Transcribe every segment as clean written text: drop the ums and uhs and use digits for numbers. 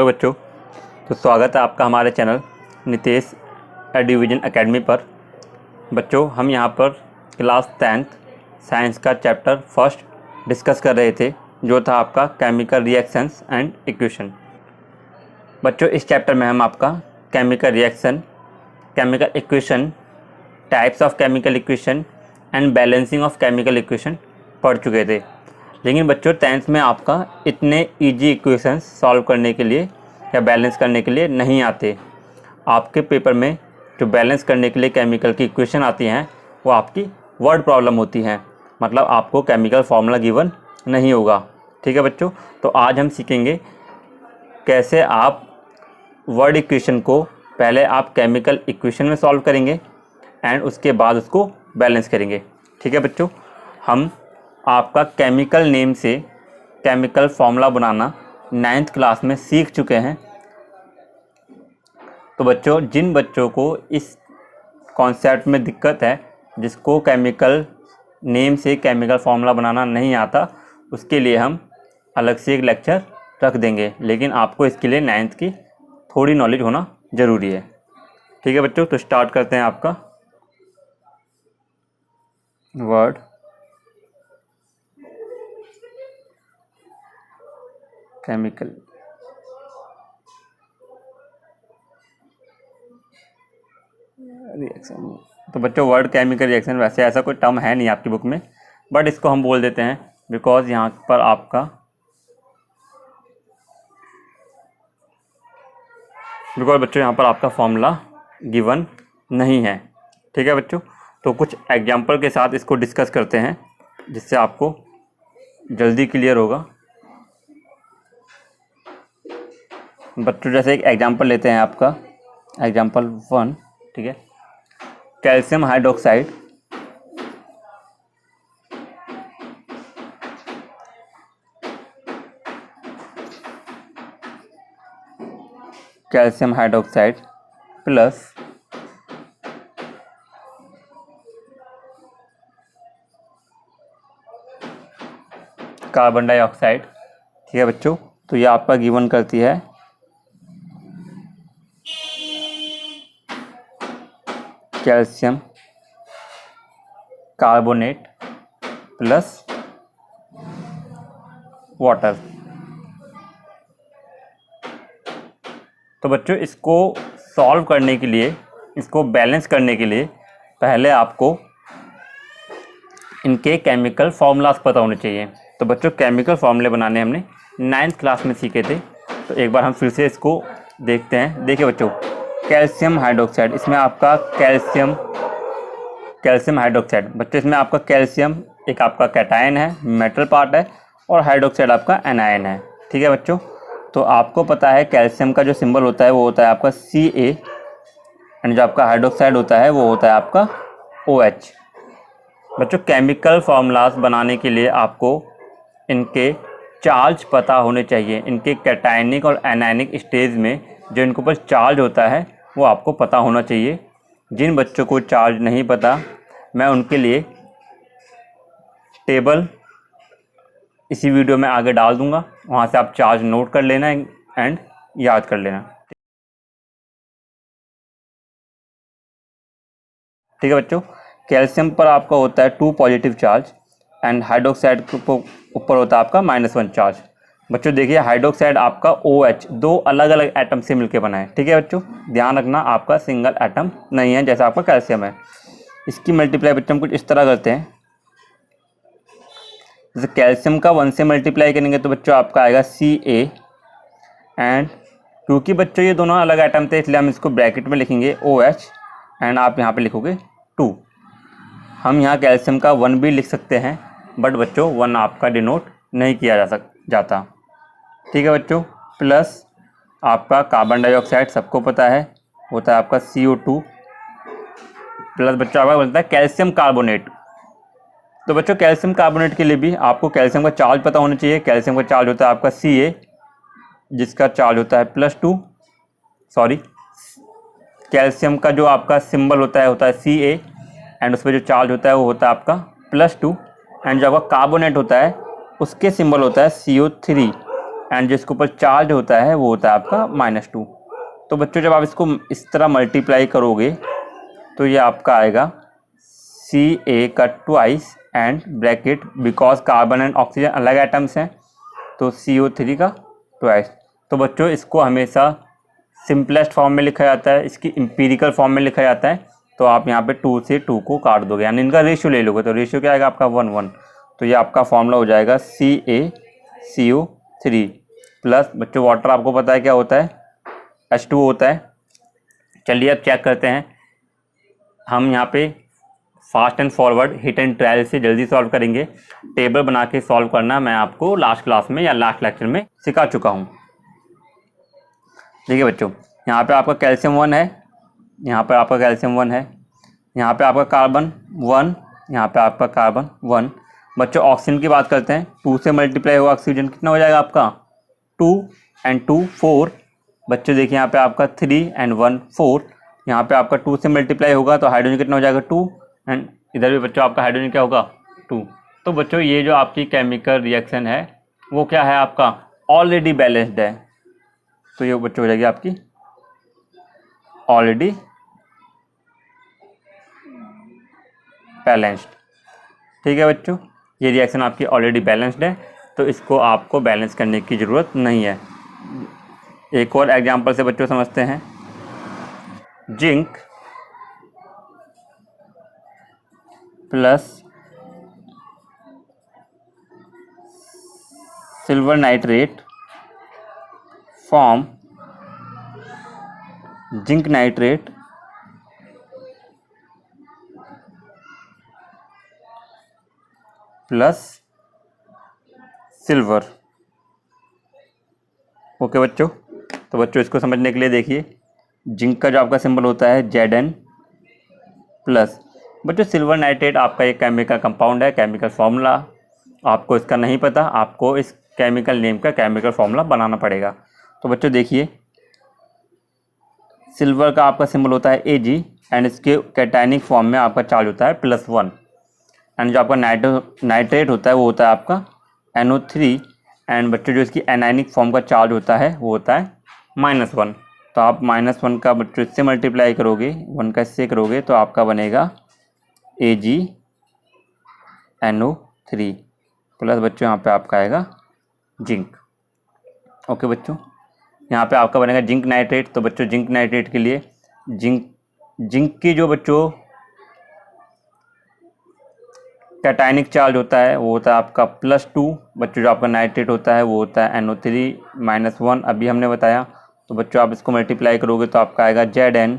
Hello बच्चों, तो स्वागत है आपका हमारे चैनल नितेश एडुविजन एकेडमी पर। बच्चों, हम यहाँ पर क्लास 10th साइंस का चैप्टर फर्स्ट डिस्कस कर रहे थे, जो था आपका केमिकल रिएक्शंस एंड इक्वेशन। बच्चों, इस चैप्टर में हम आपका chemical reaction, chemical equation, types of chemical equation and balancing of chemical equation पढ़ चुके थे। लेकिन बच्चों, 10th में आपका इतने इजी इक्वेशंस सॉल्व करने के लिए या बैलेंस करने के लिए नहीं आते। आपके पेपर में जो बैलेंस करने के लिए केमिकल की इक्वेशन आती हैं वो आपकी वर्ड प्रॉब्लम होती हैं, मतलब आपको केमिकल फार्मूला गिवन नहीं होगा। ठीक है बच्चों, तो आज हम सीखेंगे कैसे आप वर्ड इक्वेशन को पहले आप केमिकल इक्वेशन में सॉल्व करेंगे एंड उसके बाद उसको बैलेंस करेंगे। ठीक है बच्चों, हम आपका केमिकल नेम से केमिकल फार्मूला बनाना 9th क्लास में सीख चुके हैं। तो बच्चों, जिन बच्चों को इस कॉन्सेप्ट में दिक्कत है, जिसको केमिकल नेम से केमिकल फार्मूला बनाना नहीं आता, उसके लिए हम अलग से एक लेक्चर रख देंगे। लेकिन आपको इसके लिए 9th की थोड़ी नॉलेज होना ज़रूरी है। ठीक है बच्चों, तो स्टार्ट करते हैं आपका वर्ड केमिकल। रिएक्शन, तो बच्चों वर्ड केमिकल रिएक्शन वैसे ऐसा कोई टर्म है नहीं आपकी बुक में, बट इसको हम बोल देते हैं बिकॉज यहाँ पर आपका बच्चों यहाँ पर आपका फॉर्मूला गिवन नहीं है। ठीक है बच्चों, तो कुछ एग्जाम्पल के साथ इसको डिस्कस करते हैं जिससे आपको जल्दी क्लियर होगा। बच्चों, जैसे एक एग्जाम्पल लेते हैं आपका एग्जाम्पल 1। ठीक है, calcium hydroxide plus carbon dioxide. ठीक है बच्चों, तो ये आपका गिवन करती है कैल्शियम कार्बोनेट प्लस वाटर। तो बच्चों, इसको सॉल्व करने के लिए, इसको बैलेंस करने के लिए पहले आपको इनके केमिकल फार्मूलाज पता होने चाहिए। तो बच्चों, केमिकल फार्मूले बनाने हमने 9th क्लास में सीखे थे, तो एक बार हम फिर से इसको देखते हैं। देखिए बच्चों, कैल्शियम हाइड्रोक्साइड, इसमें आपका कैल्शियम हाइड्रोक्साइड। बच्चों, इसमें आपका कैल्शियम एक आपका कैटायन है, मेटल पार्ट है, और हाइड्रोक्साइड आपका एनायन है। ठीक है बच्चों, तो आपको पता है कैल्शियम का जो सिंबल होता है वो होता है आपका Ca, एंड जो आपका हाइड्रोक्साइड होता है वो होता है आपका OH। बच्चों, केमिकल फार्मूलाज बनाने के लिए आपको इनके चार्ज पता होने चाहिए। इनके कैटायनिक और एनायनिक स्टेज में जो इनके ऊपर चार्ज होता है वो आपको पता होना चाहिए। जिन बच्चों को चार्ज नहीं पता, मैं उनके लिए टेबल इसी वीडियो में आगे डाल दूंगा, वहाँ से आप चार्ज नोट कर लेना एंड याद कर लेना। ठीक है बच्चों, कैल्शियम पर आपका होता है 2 पॉजिटिव चार्ज एंड हाइड्रोक्साइड के ऊपर होता है आपका -1 चार्ज। बच्चों देखिए, हाइड्रोक्साइड आपका OH 2 अलग अलग एटम से मिलकर बना है। ठीक है बच्चों, ध्यान रखना, आपका सिंगल एटम नहीं है जैसा आपका कैल्शियम है। इसकी मल्टीप्लाई बच्चों हम कुछ इस तरह करते हैं, जैसे कैल्शियम का 1 से मल्टीप्लाई करेंगे तो बच्चों आपका आएगा Ca, एंड क्योंकि बच्चों ये दोनों अलग एटम थे इसलिए हम इसको ब्रैकेट में लिखेंगे OH, एंड आप यहाँ पे लिखोगे 2। हम यहाँ कैल्शियम का 1 भी लिख सकते हैं, बट बच्चों 1 आपका डिनोट नहीं किया जाता। ठीक है बच्चों, प्लस आपका कार्बन डाइऑक्साइड सबको पता है होता है आपका CO2, प्लस बच्चों आपका बोलता है कैल्शियम कार्बोनेट। तो बच्चों, कैल्शियम कार्बोनेट के लिए भी आपको कैल्शियम का चार्ज पता होना चाहिए। कैल्शियम का चार्ज होता है आपका Ca, जिसका चार्ज होता है +2। सॉरी, कैल्शियम का जो आपका सिंबल होता है Ca, एंड उस पर जो चार्ज होता है वो होता है आपका +2, एंड जो आपका कार्बोनेट होता है उसके सिंबल होता है CO3, एंड जो इसके ऊपर चार्ज होता है वो होता है आपका -2। तो बच्चों जब आप इसको इस तरह मल्टीप्लाई करोगे तो ये आपका आएगा Ca का twice and bracket, because carbon and oxygen अलग एटम्स हैं तो CO3 का ट्वाइस। तो बच्चों इसको हमेशा सिंपलेस्ट फॉर्म में लिखा जाता है, इसकी इंपीरिकल फॉर्म में लिखा जाता है। तो आप यहाँ पे 2 से 2 को काट दोगे, यानी इनका रेशियो ले लोगे, तो रेशियो क्या आएगा आपका 1:1। तो ये आपका फॉर्मूला हो जाएगा CaCO3 प्लस, बच्चों वाटर आपको पता है क्या होता है, H2O होता है। चलिए अब चेक करते हैं, हम यहाँ पे fast and forward hit and trial से जल्दी सॉल्व करेंगे। टेबल बना के सॉल्व करना मैं आपको लास्ट क्लास में या लास्ट लेक्चर में सिखा चुका हूँ। देखिए बच्चों, यहाँ पे आपका कैल्शियम 1 है, यहाँ पे आपका कैल्शियम 1 है, यहाँ पे आपका कार्बन 1, यहाँ पे आपका कार्बन 1। बच्चों ऑक्सीजन की बात करते हैं, 2 से मल्टीप्लाई होगा ऑक्सीजन, कितना हो जाएगा आपका 2 एंड 2 4। बच्चों देखिए यहाँ पे आपका 3 एंड 1 4। यहाँ पे आपका 2 से मल्टीप्लाई होगा तो हाइड्रोजन कितना हो जाएगा 2, एंड इधर भी बच्चों आपका हाइड्रोजन क्या होगा 2। तो बच्चों ये जो आपकी केमिकल रिएक्शन है वो क्या है आपका ऑलरेडी बैलेंस्ड है। तो ये बच्चों हो जाएगी आपकी ऑलरेडी बैलेंस्ड। ठीक है बच्चों, ये रिएक्शन आपकी ऑलरेडी बैलेंस्ड है, तो इसको आपको बैलेंस करने की ज़रूरत नहीं है। एक और एग्जांपल से बच्चों समझते हैं। Zinc plus silver nitrate form zinc nitrate plus silver. Okay बच्चों, तो बच्चों इसको समझने के लिए देखिए, जिंक का जो आपका सिंबल होता है Zn प्लस, बच्चों सिल्वर नाइट्रेट आपका एक केमिकल कंपाउंड है, केमिकल फार्मूला आपको इसका नहीं पता, आपको इस केमिकल नेम का केमिकल फार्मूला बनाना पड़ेगा। तो बच्चों देखिए, सिल्वर का आपका सिंबल होता है Ag एंड इसके कैटायनिक फॉर्म में आपका चार्ज होता है +1, एंड जो आपका नाइट्रेट होता है वो होता है आपका NO3, एंड बच्चों जो इसकी एनायनिक फॉर्म का चार्ज होता है वो होता है -1। तो आप -1 का बच्चों इससे मल्टीप्लाई करोगे, 1 का इससे करोगे तो आपका बनेगा AgNO3 प्लस बच्चों यहाँ पे आपका आएगा जिंक। ओके बच्चों, यहाँ पे आपका बनेगा जिंक नाइट्रेट। तो बच्चों जिंक नाइट्रेट के लिए जिंक की जो बच्चों कैटायनिक चार्ज होता है वो होता है आपका +2। बच्चों जो आपका नाइट्रेट होता है वो होता है NO3 -1, अभी हमने बताया। तो बच्चों आप इसको मल्टीप्लाई करोगे तो आपका आएगा Zn।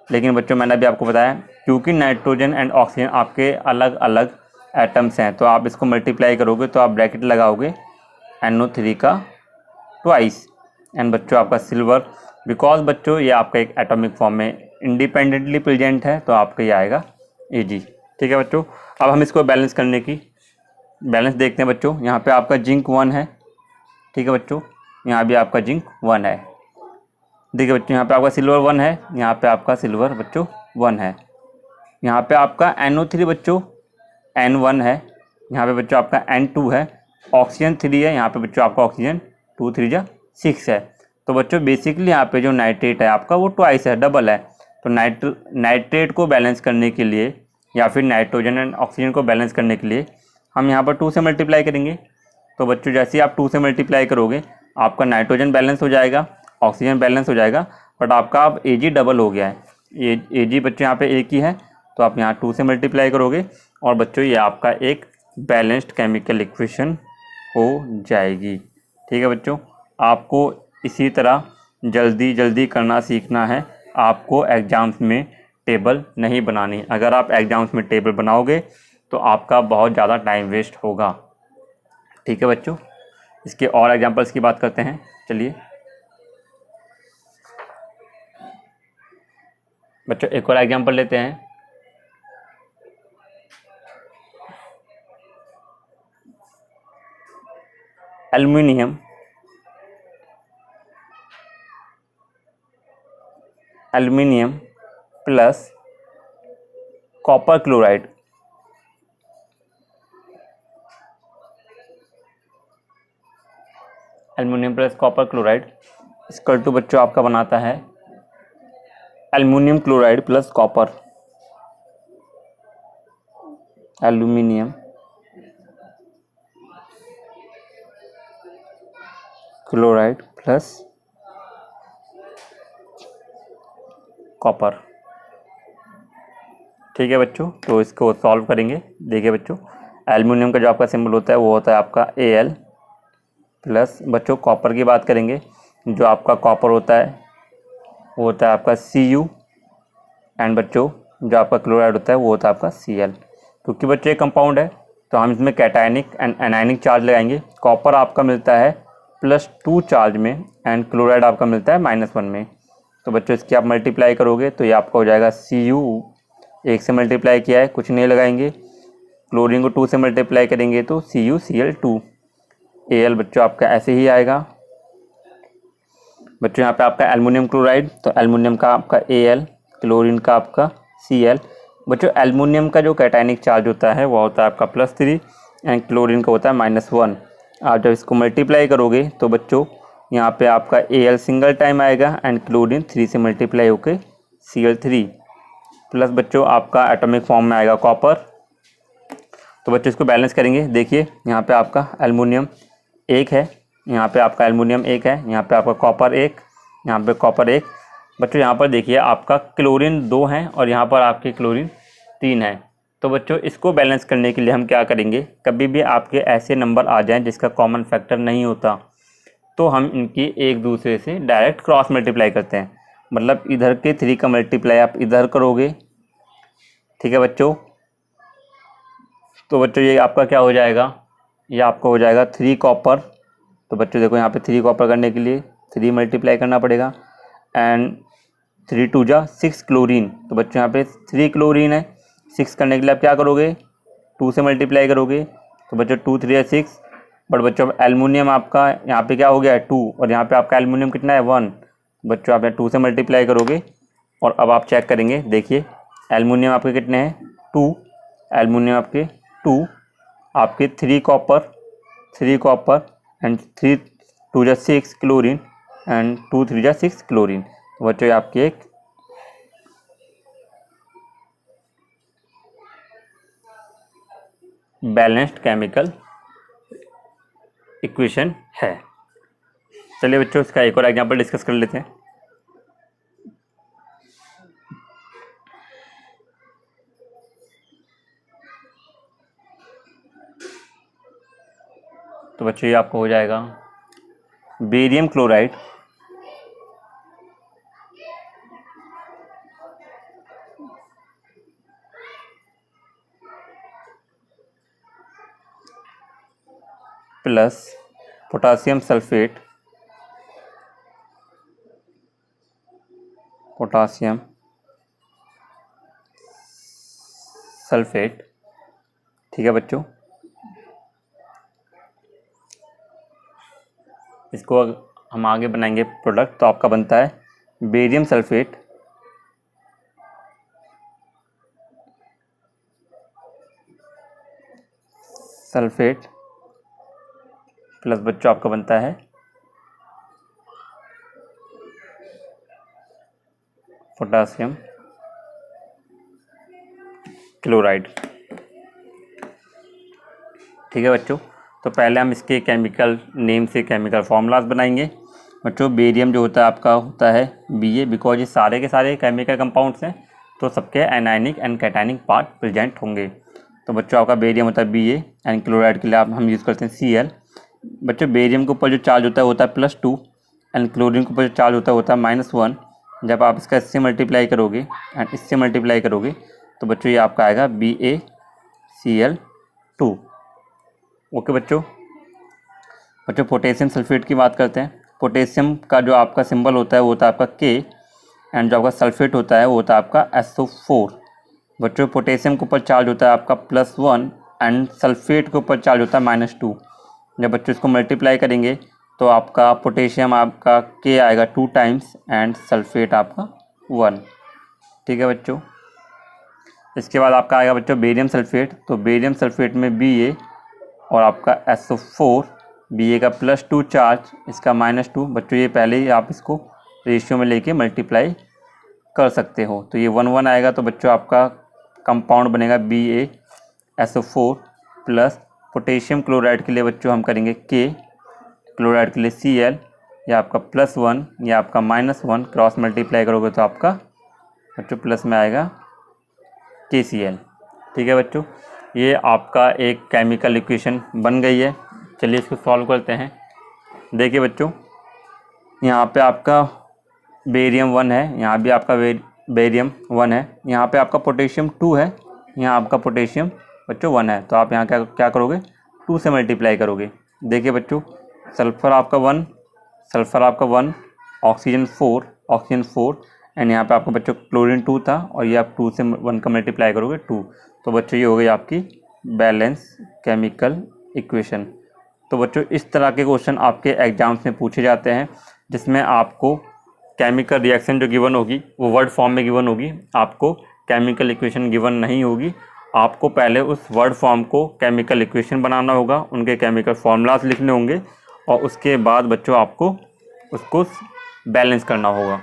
लेकिन बच्चों मैंने अभी आपको बताया क्योंकि नाइट्रोजन एंड ऑक्सीजन आपके अलग अलग एटम्स हैं, तो आप इसको मल्टीप्लाई करोगे तो आप ब्रैकेट लगाओगे NO3 का ट्वाइस, एंड बच्चों आपका सिल्वर, बिकॉज बच्चों ये आपका एक एटॉमिक फॉर्म में इंडिपेंडेंटली प्रेजेंट है, तो आपका ये आएगा Ag। ठीक है बच्चों, अब हम इसको बैलेंस करने की बैलेंस देखते हैं बच्चों। यहाँ पे आपका जिंक 1 है, ठीक है बच्चों, यहाँ भी आपका जिंक 1 है। देखिए बच्चों, यहाँ पे आपका सिल्वर 1 है, यहाँ पे आपका सिल्वर बच्चों 1 है। यहाँ पे आपका NO3 बच्चों N1 है, यहाँ पे बच्चों आपका N2 है, ऑक्सीजन 3 है, यहाँ पे बच्चों आपका ऑक्सीजन 2 3 6 है। तो बच्चों बेसिकली यहाँ पे जो नाइट्रेट है आपका वो ट्वाइस है, डबल है। तो नाइट्रेट को बैलेंस करने के लिए या फिर नाइट्रोजन एंड ऑक्सीजन को बैलेंस करने के लिए हम यहाँ पर 2 से मल्टीप्लाई करेंगे। तो बच्चों जैसे ही आप 2 से मल्टीप्लाई करोगे आपका नाइट्रोजन बैलेंस हो जाएगा, ऑक्सीजन बैलेंस हो जाएगा, बट आपका अब Ag डबल हो गया है। Ag बच्चों यहाँ पे एक ही है, तो आप यहाँ 2 से मल्टीप्लाई करोगे और बच्चों ये आपका एक बैलेंस्ड केमिकल इक्वेशन हो जाएगी। ठीक है बच्चों, आपको इसी तरह जल्दी जल्दी करना सीखना है, आपको एग्ज़ाम्स में टेबल नहीं बनानी। अगर आप एग्ज़ाम्स में टेबल बनाओगे तो आपका बहुत ज़्यादा टाइम वेस्ट होगा। ठीक है बच्चों, इसके और एग्जांपल्स की बात करते हैं। चलिए बच्चों एक और एग्जांपल लेते हैं। Aluminium plus copper chloride. Aluminium plus copper chloride equal to बच्चों आपका बनाता है aluminium chloride plus copper, aluminium chloride plus copper. ठीक है बच्चों, तो इसको सॉल्व करेंगे। देखिए बच्चों, एल्युमिनियम का जो आपका सिंबल होता है वो होता है आपका Al प्लस बच्चों कॉपर की बात करेंगे, जो आपका कॉपर होता है वो होता है आपका Cu, एंड बच्चों जो आपका क्लोराइड होता है वो होता है आपका Cl। क्योंकि बच्चों ये कंपाउंड है तो हम इसमें कैटायनिक एंड एनायनिक चार्ज लगाएंगे। कॉपर आपका मिलता है +2 चार्ज में एंड क्लोराइड आपका मिलता है -1 में। तो बच्चों इसकी आप मल्टीप्लाई करोगे तो ये आपका हो जाएगा Cu, 1 से मल्टीप्लाई किया है कुछ नहीं लगाएंगे, क्लोरीन को 2 से मल्टीप्लाई करेंगे तो CuCl2। Al बच्चों आपका ऐसे ही आएगा। बच्चों यहाँ पे आपका एल्युमिनियम क्लोराइड, तो एल्युमिनियम का आपका Al, क्लोरीन का आपका Cl। बच्चों एल्युमिनियम का जो कैटायनिक चार्ज होता है वो होता है आपका +3 एंड क्लोरीन का होता है -1। आप जब इसको मल्टीप्लाई करोगे तो बच्चों यहाँ पे आपका Al सिंगल टाइम आएगा एंड क्लोरीन 3 से मल्टीप्लाई होके Cl3 प्लस बच्चों आपका एटॉमिक फॉर्म में आएगा कॉपर। तो बच्चों इसको बैलेंस करेंगे। देखिए यहाँ पे आपका एल्युमिनियम 1 है, यहाँ पे आपका एल्युमिनियम 1 है, यहाँ पे आपका कॉपर 1, यहाँ पे कॉपर 1। बच्चों यहाँ पर देखिए आपका क्लोरीन 2 है और यहाँ पर आपके क्लोरीन 3 है। तो बच्चों इसको बैलेंस करने के लिए हम क्या करेंगे, कभी भी आपके ऐसे नंबर आ जाएं जिसका कॉमन फैक्टर नहीं होता तो हम इनकी एक दूसरे से डायरेक्ट क्रॉस मल्टीप्लाई करते हैं। मतलब इधर के 3 का मल्टीप्लाई आप इधर करोगे। ठीक है बच्चों, तो बच्चों ये आपका क्या हो जाएगा, ये आपका हो जाएगा 3 कॉपर। तो बच्चों देखो यहाँ पे 3 कॉपर करने के लिए 3 मल्टीप्लाई करना पड़ेगा एंड 3 2 जा 6 क्लोरीन। तो बच्चों यहाँ पे 3 क्लोरीन है, 6 करने के लिए आप क्या करोगे, 2 से मल्टीप्लाई करोगे। तो बच्चों 2 3 है 6। बट बच्चों एल्युमिनियम आपका यहाँ पे क्या हो गया है 2 और यहाँ पे आपका एल्युमिनियम कितना है 1। बच्चों आप यहाँ 2 से मल्टीप्लाई करोगे और अब आप चेक करेंगे। देखिए एल्युमिनियम आपके कितने हैं 2, एल्युमिनियम आपके 2, आपके 3 कॉपर एंड 3 2 जा 6 क्लोरीन एंड 2 3 जा 6 क्लोरीन। तो बच्चों ये आपकी एक बैलेंस्ड केमिकल इक्वेशन है। चलिए बच्चों इसका एक और एग्जांपल डिस्कस कर लेते हैं। तो बच्चों ये आपको हो जाएगा barium chloride plus potassium sulphate, ठीक है बच्चों। इसको हम आगे बनाएंगे प्रोडक्ट, तो आपका बनता है बेरियम सल्फेट प्लस बच्चों आपका बनता है पोटासियम क्लोराइड। ठीक है बच्चों, तो पहले हम इसके केमिकल नेम से केमिकल फार्मूलाज बनाएंगे। बच्चों बेरियम जो होता है आपका होता है Ba, बिकॉज ये सारे के सारे केमिकल कंपाउंड्स हैं तो सबके anionic and cationic part present होंगे। तो बच्चों आपका बेरियम होता है Ba एंड क्लोराइड के लिए हम यूज़ करते हैं Cl। बच्चों बेरियम के ऊपर जो चार्ज होता है वो होता है +2 एंड क्लोरीन के ऊपर जो चार्ज होता है -1। जब आप इसका इससे मल्टीप्लाई करोगे एंड इससे मल्टीप्लाई करोगे तो बच्चों ये आपका आएगा BaCl2। ओके बच्चों पोटेशियम सल्फेट की बात करते हैं। पोटेशियम का जो आपका सिंबल होता है वो होता है आपका K एंड जो आपका सल्फेट होता है वो होता है आपका SO4। बच्चों पोटेशियम के ऊपर चार्ज होता है आपका +1 एंड सल्फेट के ऊपर चार्ज होता है -2। जब बच्चों इसको मल्टीप्लाई करेंगे तो आपका पोटेशियम आपका K आएगा 2 टाइम्स एंड सल्फेट आपका 1। ठीक है बच्चों, इसके बाद आपका आएगा बच्चों बेरियम सल्फेट। तो बेरियम सल्फेट में Ba और आपका SO4 Ba का +2 चार्ज, इसका -2। बच्चों ये पहले ही आप इसको रेशियो में लेके मल्टीप्लाई कर सकते हो। तो ये 1 1 आएगा, तो बच्चों आपका कंपाउंड बनेगा BaSO4 प्लस पोटेशियम क्लोराइड के लिए बच्चों हम करेंगे K, क्लोराइड के लिए Cl, या आपका +1 या आपका -1 क्रॉस मल्टीप्लाई करोगे तो आपका बच्चों प्लस में आएगा KCl। ठीक है बच्चों, ये आपका एक केमिकल इक्वेशन बन गई है। चलिए इसको सॉल्व करते हैं। देखिए बच्चों, यहाँ पे आपका बेरियम 1 है, यहाँ भी आपका बेरियम 1 है, यहाँ पे आपका पोटेशियम 2 है, यहाँ आपका पोटेशियम बच्चों 1 है। तो आप यहाँ क्या करोगे, 2 से मल्टीप्लाई करोगे। देखिए बच्चों, सल्फ़र आपका 1, ऑक्सीजन 4 एंड यहाँ पे आपका बच्चों क्लोरीन 2 था, और ये आप 2 से 1 का मल्टीप्लाई करोगे 2। तो बच्चों ये हो गई आपकी बैलेंस केमिकल इक्वेशन। तो बच्चों इस तरह के क्वेश्चन आपके एग्जाम्स में पूछे जाते हैं, जिसमें आपको केमिकल रिएक्शन जो गिवन होगी वो वर्ड फॉर्म में गिवन होगी, आपको केमिकल इक्वेशन गिवन नहीं होगी। आपको पहले उस वर्ड फॉर्म को केमिकल इक्वेशन बनाना होगा, उनके केमिकल फार्मूलाज लिखने होंगे, और उसके बाद बच्चों आपको उसको बैलेंस करना होगा।